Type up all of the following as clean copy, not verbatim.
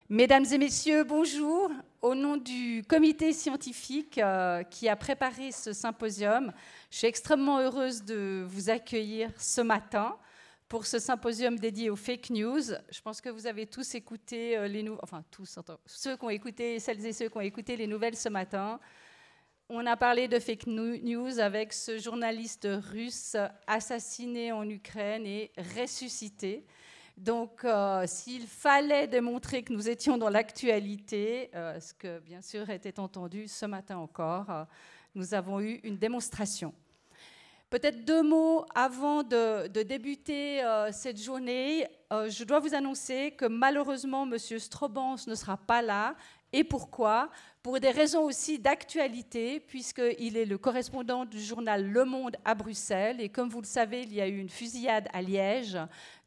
Mesdames et messieurs, bonjour. Au nom du comité scientifique qui a préparé ce symposium, je suis extrêmement heureuse de vous accueillir ce matin pour ce symposium dédié aux fake news. Je pense que vous avez tous écouté ceux qui ont écouté, celles et ceux qui ont écouté les nouvelles ce matin. On a parlé de fake news avec ce journaliste russe assassiné en Ukraine et ressuscité. Donc, s'il fallait démontrer que nous étions dans l'actualité, ce que bien sûr était entendu ce matin encore, nous avons eu une démonstration. Peut-être 2 mots avant de débuter cette journée. Je dois vous annoncer que malheureusement, M. Strobans ne sera pas là. Et pourquoi ? Pour des raisons aussi d'actualité, puisqu'il est le correspondant du journal Le Monde à Bruxelles. Et comme vous le savez, il y a eu une fusillade à Liège.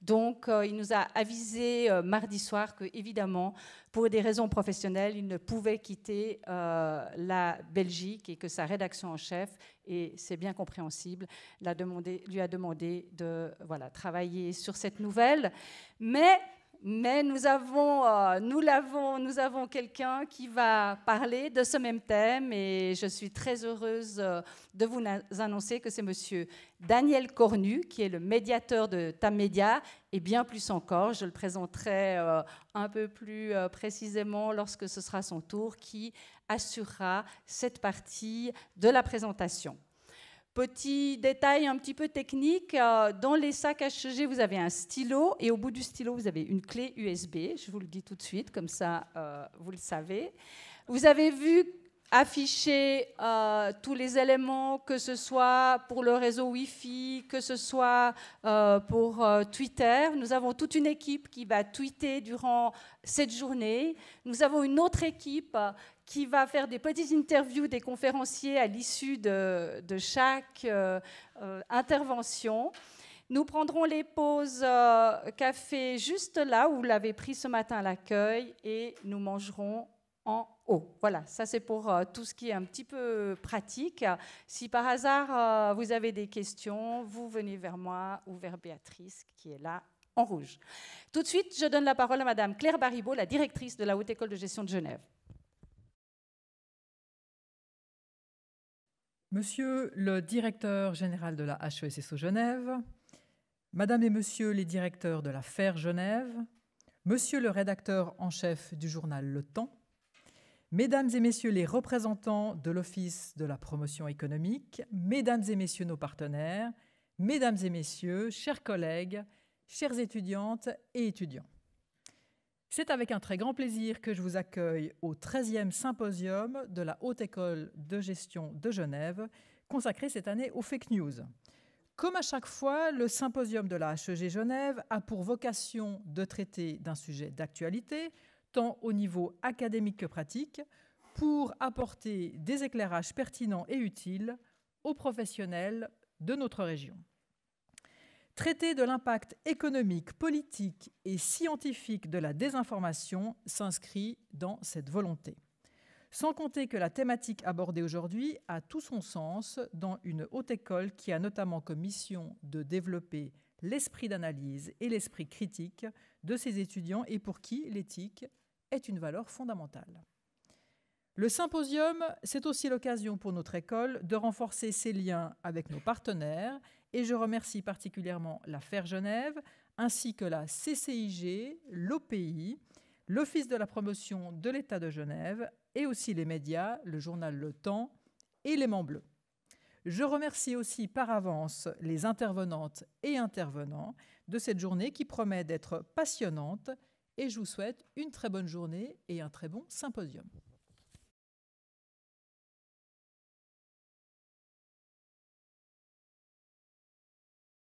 Donc, il nous a avisé mardi soir qu'évidemment, pour des raisons professionnelles, il ne pouvait quitter la Belgique et que sa rédaction en chef, et c'est bien compréhensible, lui a demandé de travailler sur cette nouvelle. Mais nous avons quelqu'un qui va parler de ce même thème et je suis très heureuse de vous annoncer que c'est monsieur Daniel Cornu, qui est le médiateur de Tamedia, et bien plus encore, je le présenterai un peu plus précisément lorsque ce sera son tour, qui assurera cette partie de la présentation. Petit détail un petit peu technique, dans les sacs HEG, vous avez un stylo et au bout du stylo, vous avez une clé USB. Je vous le dis tout de suite, comme ça, vous le savez. Vous avez vu afficher tous les éléments, que ce soit pour le réseau Wi-Fi, que ce soit pour Twitter. Nous avons toute une équipe qui va tweeter durant cette journée. Nous avons une autre équipe qui va faire des petites interviews des conférenciers à l'issue de chaque intervention. Nous prendrons les pauses café juste là où vous l'avez pris ce matin à l'accueil et nous mangerons en haut. Voilà, ça c'est pour tout ce qui est un petit peu pratique. Si par hasard vous avez des questions, vous venez vers moi ou vers Béatrice qui est là en rouge. Tout de suite, je donne la parole à Madame Claire Baribeau, la directrice de la Haute École de Gestion de Genève. Monsieur le directeur général de la HESSO Genève, Madame et Monsieur les directeurs de la FER Genève, Monsieur le rédacteur en chef du journal Le Temps, Mesdames et Messieurs les représentants de l'Office de la promotion économique, Mesdames et Messieurs nos partenaires, Mesdames et Messieurs, chers collègues, chères étudiantes et étudiants. C'est avec un très grand plaisir que je vous accueille au 13e symposium de la Haute École de Gestion de Genève, consacré cette année aux fake news. Comme à chaque fois, le symposium de la HEG Genève a pour vocation de traiter d'un sujet d'actualité, tant au niveau académique que pratique, pour apporter des éclairages pertinents et utiles aux professionnels de notre région. Traiter de l'impact économique, politique et scientifique de la désinformation s'inscrit dans cette volonté. Sans compter que la thématique abordée aujourd'hui a tout son sens dans une haute école qui a notamment comme mission de développer l'esprit d'analyse et l'esprit critique de ses étudiants et pour qui l'éthique est une valeur fondamentale. Le symposium, c'est aussi l'occasion pour notre école de renforcer ses liens avec nos partenaires et je remercie particulièrement la FER Genève ainsi que la CCIG, l'OPI, l'Office de la promotion de l'État de Genève et aussi les médias, le journal Le Temps et l'Aimant Bleu. Je remercie aussi par avance les intervenantes et intervenants de cette journée qui promet d'être passionnante et je vous souhaite une très bonne journée et un très bon symposium.